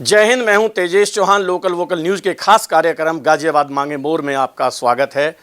जय हिंद। मैं हूं Tejesh Chauhan. Local vocal news के खास कार्यक्रम गाजियाबाद मांगे मोर में आपका स्वागत है।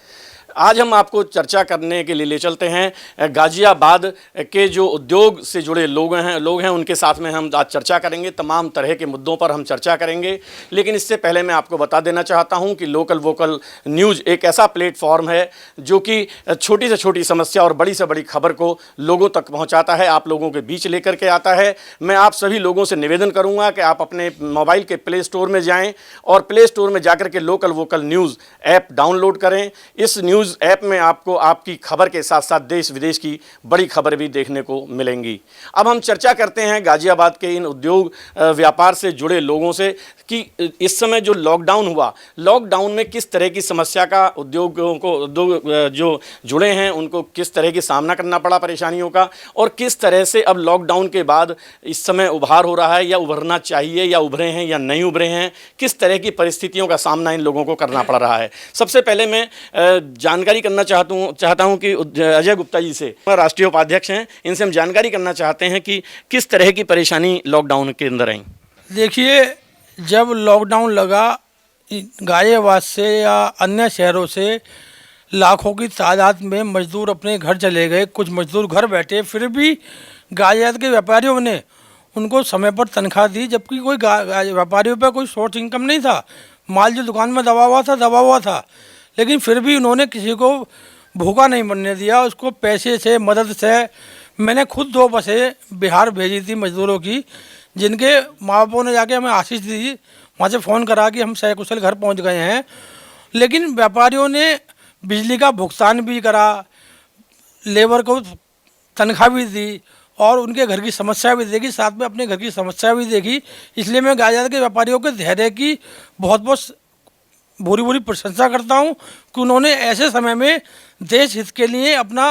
आज हम आपको चर्चा करने के लिए ले चलते हैं गाजियाबाद के जो उद्योग से जुड़े लोग हैं उनके साथ में हम आज चर्चा करेंगे। तमाम तरह के मुद्दों पर हम चर्चा करेंगे, लेकिन इससे पहले मैं आपको बता देना चाहता हूं कि लोकल वोकल न्यूज़ एक ऐसा प्लेटफॉर्म है जो कि छोटी से छोटी समस्या और बड़ी से बड़ी खबर को लोगों तक पहुंचाता है, आप लोगों के बीच लेकर के आता है। मैं आप सभी लोगों से निवेदन करूंगा कि आप अपने मोबाइल के प्ले स्टोर में जाएं और प्ले स्टोर में जाकर के local vocal news app download करें। इस न्यूज़ ऐप में आपको आपकी खबर के साथ साथ देश विदेश की बड़ी खबर भी देखने को मिलेंगी। अब हम चर्चा करते हैं गाजियाबाद के इन उद्योग व्यापार से जुड़े लोगों से कि इस समय जो लॉकडाउन हुआ, लॉकडाउन में किस तरह की समस्या का उद्योग जो जुड़े हैं उनको किस तरह की सामना करना पड़ा, परेशानियों का, और किस तरह से अब लॉकडाउन के बाद इस समय उभार हो रहा है या उभरना चाहिए, या उभरे हैं या नहीं उभरे हैं, किस तरह की परिस्थितियों का सामना इन लोगों को करना पड़ रहा है। सबसे पहले मैं जानकारी करना चाहता हूं कि अजय गुप्ता जी से, राष्ट्रीय उपाध्यक्ष हैं, इनसे हम जानकारी करना चाहते हैं कि किस तरह की परेशानी लॉकडाउन के अंदर आई। देखिए, जब लॉकडाउन लगा, गाजियाबाद से या अन्य शहरों से लाखों की तादाद में मजदूर अपने घर चले गए। कुछ मजदूर घर बैठे, फिर भी गाजियाबाद के व्यापारियों ने उनको समय पर तनख्वाह दी, जबकि कोई व्यापारियों पर कोई सोर्स इनकम नहीं था। माल जो दुकान में दबा हुआ था, लेकिन फिर भी उन्होंने किसी को भूखा नहीं मरने दिया। उसको पैसे से, मदद से, मैंने खुद 2 बसें बिहार भेजी थी मजदूरों की, जिनके माँ बापों ने जाके हमें आशीष दी, वहाँ से फ़ोन करा कि हम सकुशल घर पहुँच गए हैं। लेकिन व्यापारियों ने बिजली का भुगतान भी करा, लेबर को तनख्वाह भी दी और उनके घर की समस्या भी देखी, साथ में अपने घर की समस्या भी देखी। इसलिए मैं गाजियाबाद के व्यापारियों के धैर्य की बहुत बहुत भूरी प्रशंसा करता हूं कि उन्होंने ऐसे समय में देश हित के लिए अपना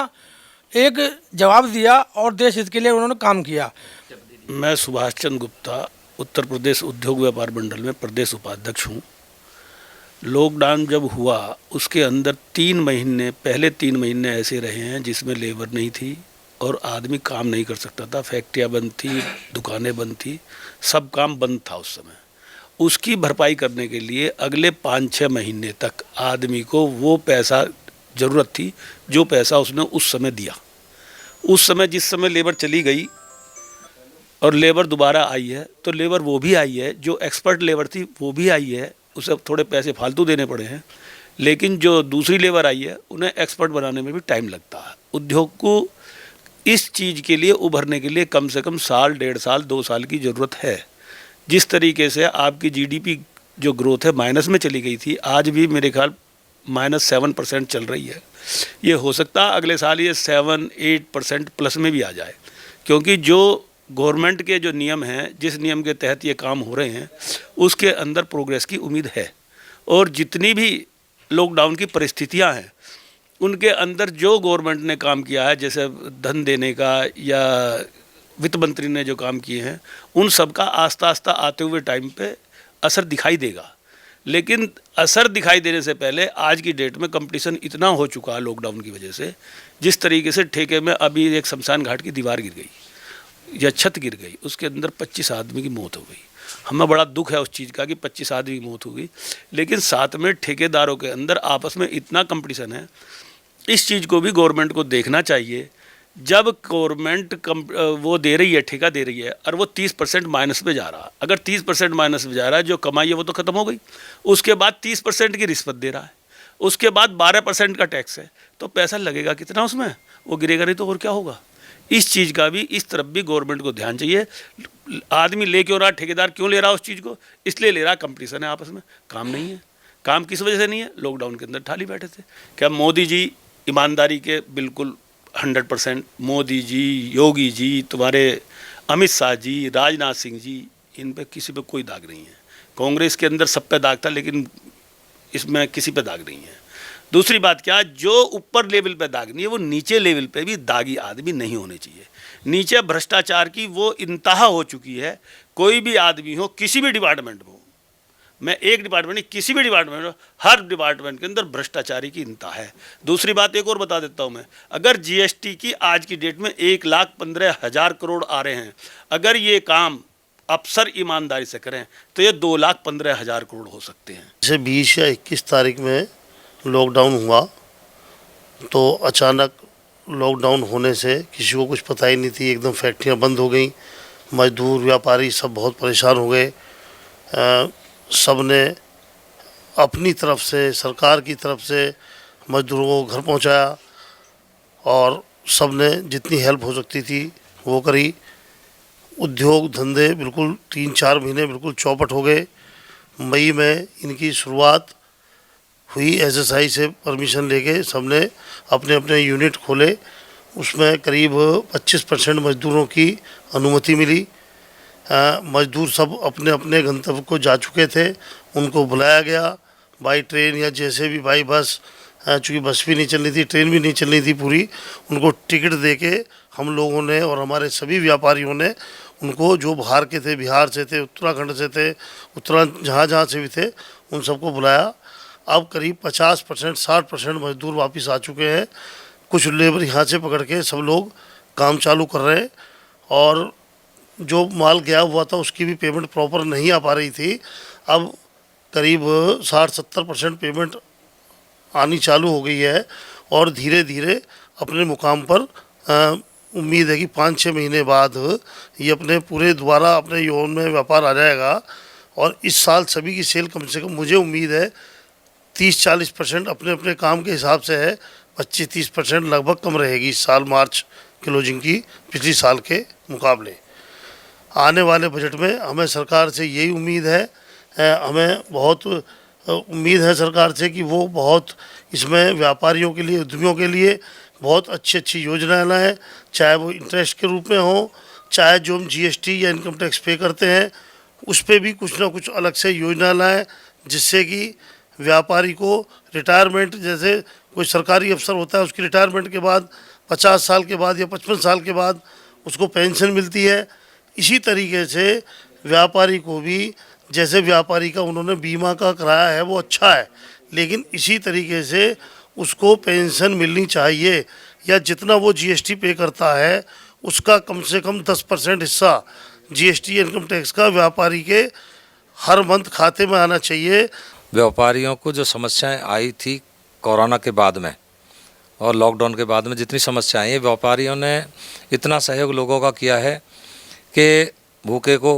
एक जवाब दिया और देश हित के लिए उन्होंने काम किया। मैं सुभाष चंद्र गुप्ता, उत्तर प्रदेश उद्योग व्यापार मंडल में प्रदेश उपाध्यक्ष हूँ। लॉकडाउन जब हुआ उसके अंदर 3 महीने, पहले 3 महीने ऐसे रहे हैं जिसमें लेबर नहीं थी और आदमी काम नहीं कर सकता था। फैक्ट्रियाँ बंद थी, दुकानें बंद थी, सब काम बंद था उस समय। उसकी भरपाई करने के लिए अगले 5-6 महीने तक आदमी को वो पैसा ज़रूरत थी जो पैसा उसने उस समय दिया। उस समय जिस समय लेबर चली गई और लेबर दोबारा आई है, तो लेबर वो भी आई है, जो एक्सपर्ट लेबर थी वो भी आई है, उसे थोड़े पैसे फालतू देने पड़े हैं। लेकिन जो दूसरी लेबर आई है उन्हें एक्सपर्ट बनाने में भी टाइम लगता है। उद्योग को इस चीज़ के लिए उभरने के लिए कम से कम साल, 1.5 साल, 2 साल की ज़रूरत है। जिस तरीके से आपकी जीडीपी जो ग्रोथ है माइनस में चली गई थी, आज भी मेरे ख्याल -7% चल रही है। ये हो सकता है अगले साल ये 7-8% प्लस में भी आ जाए, क्योंकि जो गवर्नमेंट के जो नियम हैं, जिस नियम के तहत ये काम हो रहे हैं, उसके अंदर प्रोग्रेस की उम्मीद है। और जितनी भी लॉकडाउन की परिस्थितियाँ हैं उनके अंदर जो गवर्नमेंट ने काम किया है, जैसे धन देने का या वित्त मंत्री ने जो काम किए हैं, उन सब का आस्ता आस्ता आते हुए टाइम पे असर दिखाई देगा। लेकिन असर दिखाई देने से पहले आज की डेट में कंपटीशन इतना हो चुका है लॉकडाउन की वजह से, जिस तरीके से ठेके में अभी एक शमशान घाट की दीवार गिर गई या छत गिर गई, उसके अंदर 25 आदमी की मौत हो गई। हमें बड़ा दुख है उस चीज़ का कि 25 आदमी की मौत हो गई, लेकिन साथ में ठेकेदारों के अंदर आपस में इतना कंपटीशन है। इस चीज़ को भी गवर्नमेंट को देखना चाहिए। जब गवर्नमेंट वो दे रही है, ठेका दे रही है, और वो 30% माइनस पे जा रहा, अगर 30% माइनस पे जा रहा है, जो कमाई है वो तो ख़त्म हो गई। उसके बाद 30% की रिश्वत दे रहा है, उसके बाद 12% का टैक्स है, तो पैसा लगेगा कितना उसमें? वो गिरेगा नहीं तो और क्या होगा? इस चीज़ का भी, इस तरफ भी गवर्नमेंट को ध्यान चाहिए। आदमी ले क्यों रहा, ठेकेदार क्यों ले रहा उस चीज़ को? इसलिए ले रहा, कंपटीशन है आपस में, काम नहीं है। काम किस वजह से नहीं है? लॉकडाउन के अंदर ठाली बैठे थे। क्या मोदी जी ईमानदारी के बिल्कुल 100%, मोदी जी, योगी जी, तुम्हारे अमित शाह जी, राजनाथ सिंह जी, इन पे किसी पे कोई दाग नहीं है। कांग्रेस के अंदर सब पे दाग था, लेकिन इसमें किसी पे दाग नहीं है। दूसरी बात क्या, जो ऊपर लेवल पे दाग नहीं है, वो नीचे लेवल पे भी दागी आदमी नहीं होने चाहिए। नीचे भ्रष्टाचार की वो इंतहा हो चुकी है। कोई भी आदमी हो, किसी भी डिपार्टमेंट में हो, मैं एक डिपार्टमेंट नहीं, किसी भी डिपार्टमेंट में, हर डिपार्टमेंट के अंदर भ्रष्टाचारी की इंतहा है। दूसरी बात एक और बता देता हूं मैं, अगर जीएसटी की आज की डेट में 1,15,000 करोड़ आ रहे हैं, अगर ये काम अफसर ईमानदारी से करें तो ये 2,15,000 करोड़ हो सकते हैं। जैसे 20 या 21 तारीख में लॉकडाउन हुआ तो अचानक लॉकडाउन होने से किसी को कुछ पता ही नहीं थी, एकदम फैक्ट्रियां बंद हो गई, मजदूर व्यापारी सब बहुत परेशान हो गए। सब ने अपनी तरफ से, सरकार की तरफ से मजदूरों को घर पहुंचाया और सब ने जितनी हेल्प हो सकती थी वो करी। उद्योग धंधे बिल्कुल 3-4 महीने बिल्कुल चौपट हो गए। मई में इनकी शुरुआत हुई, एसएसआई से परमिशन लेके सबने अपने अपने यूनिट खोले, उसमें करीब 25% मजदूरों की अनुमति मिली। मजदूर सब अपने अपने गंतव्य को जा चुके थे, उनको बुलाया गया बाई ट्रेन या जैसे भी बाई बस, चूँकि बस भी नहीं चल रही थी, ट्रेन भी नहीं चल रही थी पूरी, उनको टिकट देके हम लोगों ने और हमारे सभी व्यापारियों ने उनको, जो बाहर के थे, बिहार से थे, उत्तराखंड से थे, उत्तराखंड जहाँ से भी थे, उन सबको बुलाया। अब करीब 50% 60% मजदूर वापस आ चुके हैं। कुछ लेबर यहाँ से पकड़ के सब लोग काम चालू कर रहे हैं और जो माल गया हुआ था उसकी भी पेमेंट प्रॉपर नहीं आ पा रही थी। अब करीब 60-70% पेमेंट आनी चालू हो गई है और धीरे धीरे अपने मुकाम पर उम्मीद है कि 5-6 महीने बाद ये अपने पूरे दोबारा अपने योन में व्यापार आ जाएगा। और इस साल सभी की सेल कम से कम मुझे उम्मीद है 30-40% अपने अपने काम के हिसाब से है, 25-30% लगभग कम रहेगी इस साल मार्च क्लोजिंग की पिछली साल के मुकाबले। आने वाले बजट में हमें सरकार से यही उम्मीद है, हमें बहुत उम्मीद है सरकार से कि वो बहुत इसमें व्यापारियों के लिए, उद्यमियों के लिए बहुत अच्छी अच्छी योजनाएं लाएँ, चाहे वो इंटरेस्ट के रूप में हो, चाहे जो हम जीएसटी या इनकम टैक्स पे करते हैं उस पर भी कुछ ना कुछ अलग से योजना लाएँ, जिससे कि व्यापारी को रिटायरमेंट, जैसे कोई सरकारी अफसर होता है उसकी रिटायरमेंट के बाद 50 साल के बाद या 55 साल के बाद उसको पेंशन मिलती है, इसी तरीके से व्यापारी को भी, जैसे व्यापारी का उन्होंने बीमा का कराया है वो अच्छा है, लेकिन इसी तरीके से उसको पेंशन मिलनी चाहिए, या जितना वो जीएसटी पे करता है उसका कम से कम 10% हिस्सा जीएसटी इनकम टैक्स का व्यापारी के हर मंथ खाते में आना चाहिए। व्यापारियों को जो समस्याएं आई थी कोरोना के बाद में और लॉकडाउन के बाद में, जितनी समस्याएं आई, व्यापारियों ने इतना सहयोग लोगों का किया है कि भूखे को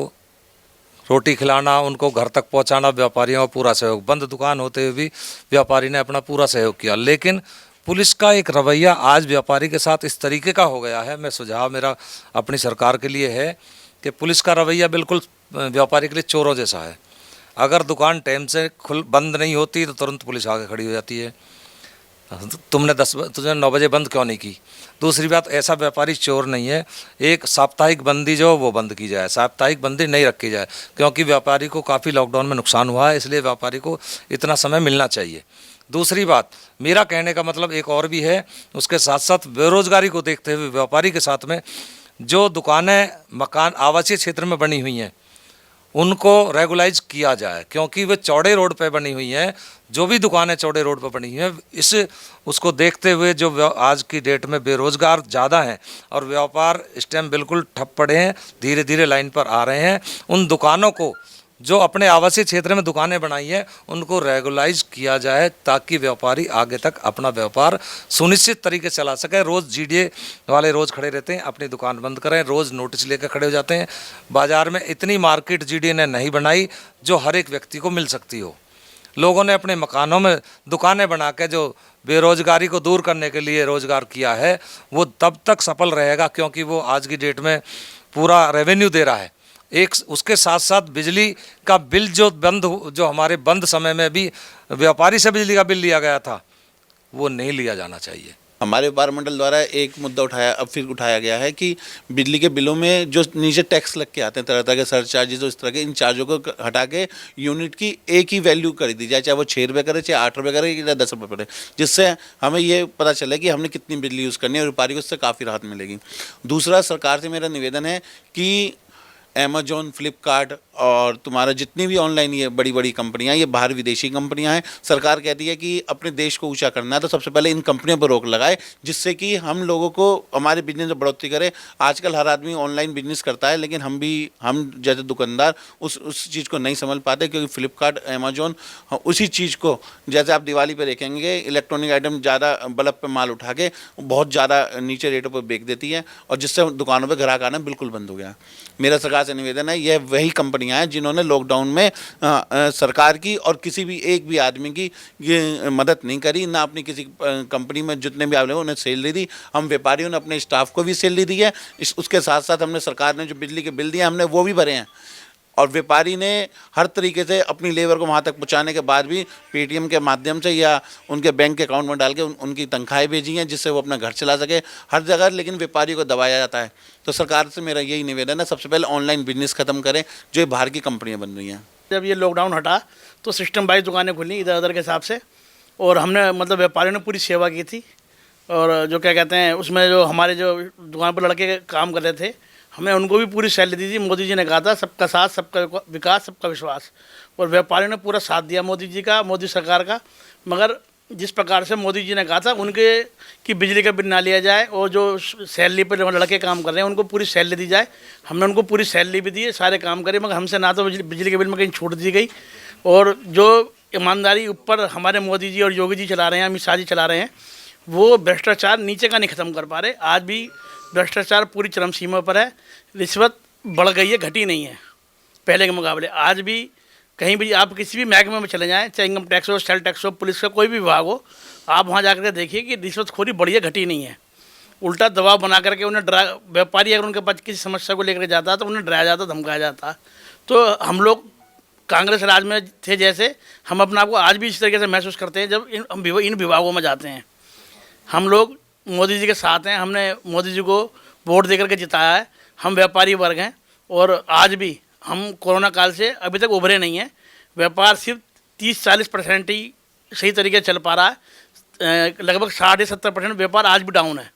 रोटी खिलाना, उनको घर तक पहुंचाना, व्यापारियों का पूरा सहयोग। बंद दुकान होते हुए भी व्यापारी ने अपना पूरा सहयोग किया। लेकिन पुलिस का एक रवैया आज व्यापारी के साथ इस तरीके का हो गया है, मैं सुझाव मेरा अपनी सरकार के लिए है कि पुलिस का रवैया बिल्कुल व्यापारी के लिए चोरों जैसा है। अगर दुकान टाइम से बंद नहीं होती तो तुरंत पुलिस आगे खड़ी हो जाती है, तुमने 9 बजे बंद क्यों नहीं की। दूसरी बात, ऐसा व्यापारी चोर नहीं है। एक साप्ताहिक बंदी जो वो बंद की जाए, साप्ताहिक बंदी नहीं रखी जाए, क्योंकि व्यापारी को काफ़ी लॉकडाउन में नुकसान हुआ है, इसलिए व्यापारी को इतना समय मिलना चाहिए। दूसरी बात, मेरा कहने का मतलब एक और भी है, उसके साथ साथ बेरोजगारी को देखते हुए व्यापारी के साथ में जो दुकानें मकान आवासीय क्षेत्र में बनी हुई हैं उनको रेगुलाइज किया जाए, क्योंकि वे चौड़े रोड पे बनी हुई हैं। जो भी दुकानें चौड़े रोड पर बनी हुई हैं, उसको देखते हुए जो आज की डेट में बेरोजगार ज़्यादा हैं और व्यापार इस टाइम बिल्कुल ठप पड़े हैं, धीरे धीरे लाइन पर आ रहे हैं, उन दुकानों को, जो अपने आवासीय क्षेत्र में दुकानें बनाई हैं, उनको रेगुलाइज किया जाए ताकि व्यापारी आगे तक अपना व्यापार सुनिश्चित तरीके से चला सके। रोज़ जीडीए वाले रोज़ खड़े रहते हैं, अपनी दुकान बंद करें, रोज़ नोटिस लेकर खड़े हो जाते हैं। बाज़ार में इतनी मार्केट जीडीए ने नहीं बनाई जो हर एक व्यक्ति को मिल सकती हो। लोगों ने अपने मकानों में दुकानें बना के जो बेरोजगारी को दूर करने के लिए रोज़गार किया है, वो तब तक सफल रहेगा क्योंकि वो आज की डेट में पूरा रेवेन्यू दे रहा है। एक उसके साथ साथ बिजली का बिल जो हमारे बंद समय में भी व्यापारी से बिजली का बिल लिया गया था, वो नहीं लिया जाना चाहिए। हमारे व्यापार मंडल द्वारा एक मुद्दा उठाया गया है कि बिजली के बिलों में जो नीचे टैक्स लग के आते हैं, तरह तरह के सरचार्जेस, इस तरह के इन चार्जों को हटा के यूनिट की एक ही वैल्यू कर दी जाए, चाहे वो 6 रुपये करे, चाहे 8 रुपये करे, या 10 रुपये करे, जिससे हमें ये पता चले कि हमने कितनी बिजली यूज़ करनी है और व्यापारी को उससे काफ़ी राहत मिलेगी। दूसरा, सरकार से मेरा निवेदन है कि अमेजोन, फ्लिपकार्ट और तुम्हारा जितनी भी ऑनलाइन ये बड़ी बड़ी कंपनियां, ये बाहर विदेशी कंपनियां हैं। सरकार कहती है कि अपने देश को ऊंचा करना है तो सबसे पहले इन कंपनियों पर रोक लगाए, जिससे कि हम लोगों को हमारे बिजनेस में बढ़ोतरी करे। आजकल हर आदमी ऑनलाइन बिजनेस करता है, लेकिन हम जैसे दुकानदार उस चीज़ को नहीं समझ पाते, क्योंकि फ्लिपकार्ट, अमेजोन उसी चीज़ को, जैसे आप दिवाली पर देखेंगे इलेक्ट्रॉनिक आइटम ज़्यादा बल्ब पे माल उठा के बहुत ज़्यादा नीचे रेटों पर बेच देती है, और जिससे दुकानों पर ग्राहक आना बिल्कुल बंद हो गया। मेरा सरकार से निवेदन है, यह वही कंपनियां हैं जिन्होंने लॉकडाउन में सरकार की और किसी भी एक भी आदमी की ये मदद नहीं करी, ना अपनी किसी कंपनी में जितने भी आदमी उन्हें सैलरी दी। हम व्यापारियों ने अपने स्टाफ को भी सैलरी दी है, उसके साथ साथ हमने सरकार ने जो बिजली के बिल दिए हमने वो भी भरे हैं, और व्यापारी ने हर तरीके से अपनी लेबर को वहाँ तक पहुँचाने के बाद भी पेटीएम के माध्यम से या उनके बैंक के अकाउंट में डाल के उनकी तनख्वाहें भेजी हैं, जिससे वो अपना घर चला सके हर जगह। लेकिन व्यापारियों को दबाया जाता है। तो सरकार से मेरा यही निवेदन है, सबसे पहले ऑनलाइन बिजनेस ख़त्म करें जो बाहर की कंपनियाँ बन रही हैं। जब ये लॉकडाउन हटा तो सिस्टम वाइज दुकानें खुली इधर उधर के हिसाब से, और हमने मतलब व्यापारियों ने पूरी सेवा की थी। और जो क्या कहते हैं उसमें जो हमारे जो दुकान पर लड़के काम कर रहे थे, हमने उनको भी पूरी सैलरी दी थी। मोदी जी ने कहा था सबका साथ, सबका विकास, सबका विश्वास, और व्यापारियों ने पूरा साथ दिया मोदी जी का, मोदी सरकार का। मगर जिस प्रकार से मोदी जी ने कहा था उनके कि बिजली का बिल ना लिया जाए, और जो सैलरी पर लड़के काम कर रहे हैं उनको पूरी सैलरी दी जाए, हमने उनको पूरी सैलरी भी दी है, सारे काम करे। मगर हमसे ना तो बिजली के बिल में कहीं छूट दी गई, और जो ईमानदारी ऊपर हमारे मोदी जी और योगी जी चला रहे हैं, अमित शाह जी चला रहे हैं, वो भ्रष्टाचार नीचे का नहीं ख़त्म कर पा रहे। आज भी भ्रष्टाचार पूरी चरम सीमा पर है, रिश्वत बढ़ गई है, घटी नहीं है पहले के मुकाबले। आज भी कहीं भी आप किसी भी महकमे में चले जाएं, चाहे इनकम टैक्स हो, सेल टैक्स हो, पुलिस का कोई भी विभाग हो, आप वहाँ जाकर के देखिए कि रिश्वतखोरी बढ़ी है, घटी नहीं है। उल्टा दबाव बना करके उन्हें व्यापारी अगर उनके पास किसी समस्या को लेकर जाता तो उन्हें डराया जाता, धमकाया जाता। तो हम लोग कांग्रेस राज में थे जैसे, हम अपने आप को आज भी इस तरीके से महसूस करते हैं जब इन विभागों में जाते हैं। हम लोग मोदी जी के साथ हैं, हमने मोदी जी को वोट देकर के जिताया है, हम व्यापारी वर्ग हैं, और आज भी हम कोरोना काल से अभी तक उभरे नहीं हैं। व्यापार सिर्फ 30-40% ही सही तरीके से चल पा रहा है, लगभग 60-70% व्यापार आज भी डाउन है,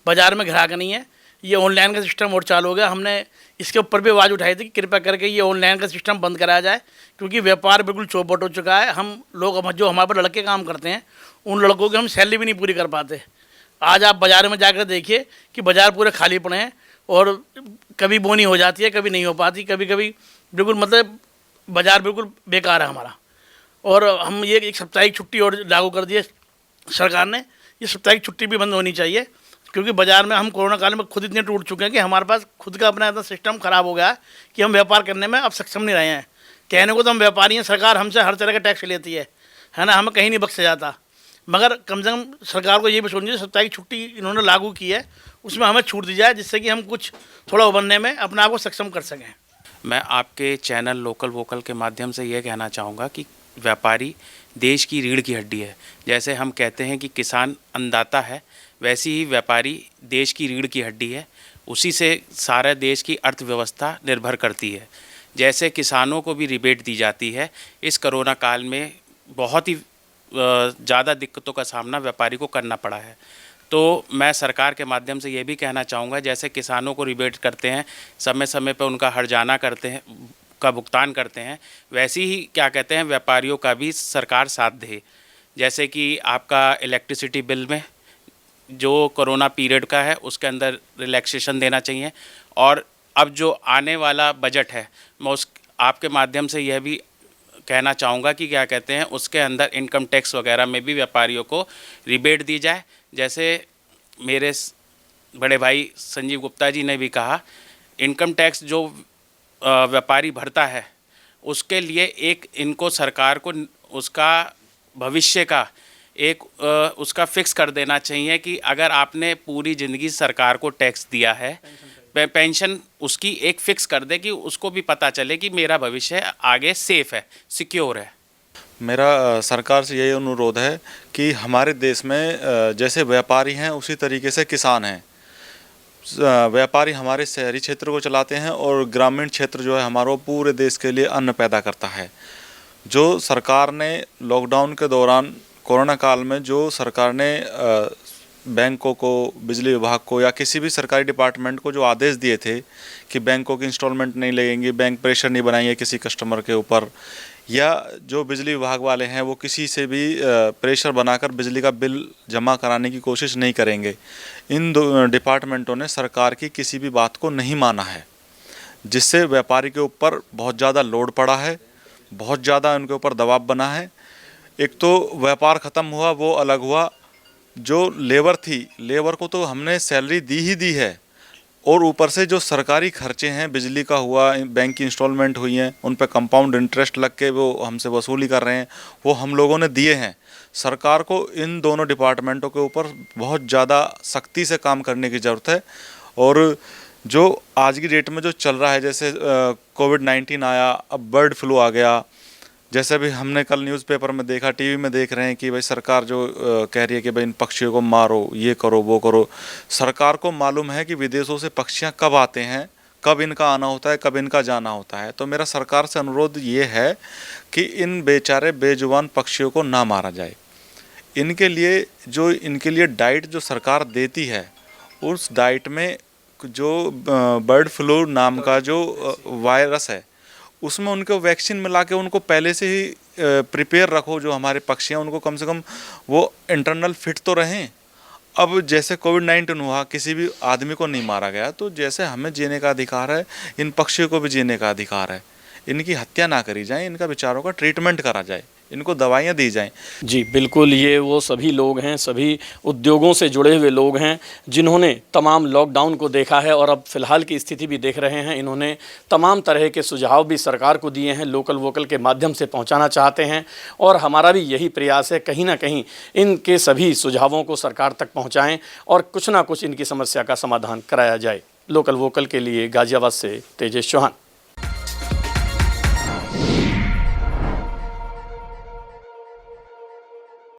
बाज़ार में ग्राहक नहीं है। ये ऑनलाइन का सिस्टम और चालू हो गया, हमने इसके ऊपर भी आवाज़ उठाई थी कि कृपया करके ये ऑनलाइन का सिस्टम बंद कराया जाए, क्योंकि व्यापार बिल्कुल चौपट हो चुका है। हम लोग जो हमारे पर लड़के काम करते हैं, उन लड़कों की हम सैलरी भी नहीं पूरी कर पाते। आज आप बाज़ार में जाकर देखिए कि बाज़ार पूरे खाली पड़े हैं, और कभी बोनी हो जाती है, कभी नहीं हो पाती, कभी कभी बिल्कुल मतलब बाज़ार बिल्कुल बेकार है हमारा। और हम ये एक साप्ताहिक छुट्टी और लागू कर दी है सरकार ने, ये साप्ताहिक छुट्टी भी बंद होनी चाहिए, क्योंकि बाज़ार में हम कोरोना काल में खुद इतने टूट चुके हैं कि हमारे पास खुद का अपना इतना सिस्टम ख़राब हो गया है कि हम व्यापार करने में अब सक्षम नहीं रहे हैं। कहने को तो हम व्यापारी हैं, सरकार हमसे हर तरह का टैक्स लेती है ना, हमें कहीं नहीं बख्शा जाता। मगर कम से कम सरकार को ये भी सोचना चाहिए, साप्ताहिक छुट्टी इन्होंने लागू की है, उसमें हमें छूट दी जाए, जिससे कि हम कुछ थोड़ा उभरने में अपने आप को सक्षम कर सकें। मैं आपके चैनल लोकल वोकल के माध्यम से ये कहना चाहूँगा कि व्यापारी देश की रीढ़ की हड्डी है। जैसे हम कहते हैं कि किसान अन्नदाता है, वैसी ही व्यापारी देश की रीढ़ की हड्डी है, उसी से सारे देश की अर्थव्यवस्था निर्भर करती है। जैसे किसानों को भी रिबेट दी जाती है, इस कोरोना काल में बहुत ही ज़्यादा दिक्कतों का सामना व्यापारी को करना पड़ा है। तो मैं सरकार के माध्यम से ये भी कहना चाहूँगा, जैसे किसानों को रिबेट करते हैं, समय समय पर उनका हर्जाना करते हैं, का भुगतान करते हैं, वैसे ही क्या कहते हैं व्यापारियों का भी सरकार साथ दे। जैसे कि आपका इलेक्ट्रिसिटी बिल में जो कोरोना पीरियड का है उसके अंदर रिलैक्सेशन देना चाहिए। और अब जो आने वाला बजट है, मैं उस आपके माध्यम से यह भी कहना चाहूँगा कि क्या कहते हैं उसके अंदर इनकम टैक्स वगैरह में भी व्यापारियों को रिबेट दी जाए। जैसे मेरे बड़े भाई संजीव गुप्ता जी ने भी कहा, इनकम टैक्स जो व्यापारी भरता है उसके लिए एक इनको सरकार को उसका भविष्य का एक उसका फिक्स कर देना चाहिए कि अगर आपने पूरी ज़िंदगी सरकार को टैक्स दिया है, पेंशन उसकी एक फ़िक्स कर दे कि उसको भी पता चले कि मेरा भविष्य आगे सेफ़ है, सिक्योर है। मेरा सरकार से यही अनुरोध है कि हमारे देश में जैसे व्यापारी हैं उसी तरीके से किसान हैं। व्यापारी हमारे शहरी क्षेत्र को चलाते हैं और ग्रामीण क्षेत्र जो है हमारा पूरे देश के लिए अन्न पैदा करता है। जो सरकार ने लॉकडाउन के दौरान कोरोना काल में जो सरकार ने बैंकों को, बिजली विभाग को या किसी भी सरकारी डिपार्टमेंट को जो आदेश दिए थे कि बैंकों की इंस्टॉलमेंट नहीं लगेंगी, बैंक प्रेशर नहीं बनाएंगे किसी कस्टमर के ऊपर, या जो बिजली विभाग वाले हैं वो किसी से भी प्रेशर बनाकर बिजली का बिल जमा कराने की कोशिश नहीं करेंगे। इन दो डिपार्टमेंटों ने सरकार की किसी भी बात को नहीं माना है, जिससे व्यापारी के ऊपर बहुत ज़्यादा लोड पड़ा है, बहुत ज़्यादा उनके ऊपर दबाव बना है। एक तो व्यापार ख़त्म हुआ वो अलग हुआ, जो लेबर थी, लेबर को तो हमने सैलरी दी ही दी है, और ऊपर से जो सरकारी खर्चे हैं, बिजली का हुआ, बैंक की इंस्टॉलमेंट हुई हैं, उन पर कंपाउंड इंटरेस्ट लग के वो हमसे वसूली कर रहे हैं, वो हम लोगों ने दिए हैं। सरकार को इन दोनों डिपार्टमेंटों के ऊपर बहुत ज़्यादा सख्ती से काम करने की ज़रूरत है। और जो आज की डेट में जो चल रहा है, जैसे कोविड-19 आया, अब बर्ड फ्लू आ गया, जैसे भी हमने कल न्यूज़पेपर में देखा, टीवी में देख रहे हैं कि भाई सरकार जो कह रही है कि भाई इन पक्षियों को मारो, ये करो, वो करो। सरकार को मालूम है कि विदेशों से पक्षियाँ कब आते हैं, कब इनका आना होता है, कब इनका जाना होता है। तो मेरा सरकार से अनुरोध ये है कि इन बेचारे बेजुबान पक्षियों को ना मारा जाए। इनके लिए डाइट जो सरकार देती है, उस डाइट में जो बर्ड फ्लू नाम का जो वायरस है, उसमें उनको वैक्सीन मिला के उनको पहले से ही प्रिपेयर रखो। जो हमारे पक्षी हैं उनको कम से कम वो इंटरनल फिट तो रहें। अब जैसे कोविड-19 हुआ, किसी भी आदमी को नहीं मारा गया, तो जैसे हमें जीने का अधिकार है, इन पक्षियों को भी जीने का अधिकार है। इनकी हत्या ना करी जाए, इनका बेचारों का ट्रीटमेंट करा जाए, इनको दवाइयाँ दी जाएं। जी बिल्कुल, ये वो सभी लोग हैं, सभी उद्योगों से जुड़े हुए लोग हैं जिन्होंने तमाम लॉकडाउन को देखा है और अब फ़िलहाल की स्थिति भी देख रहे हैं। इन्होंने तमाम तरह के सुझाव भी सरकार को दिए हैं, लोकल वोकल के माध्यम से पहुंचाना चाहते हैं, और हमारा भी यही प्रयास है कहीं ना कहीं इनके सभी सुझावों को सरकार तक पहुँचाएँ और कुछ ना कुछ इनकी समस्या का समाधान कराया जाए। लोकल वोकल के लिए गाज़ियाबाद से तेजेश चौहान।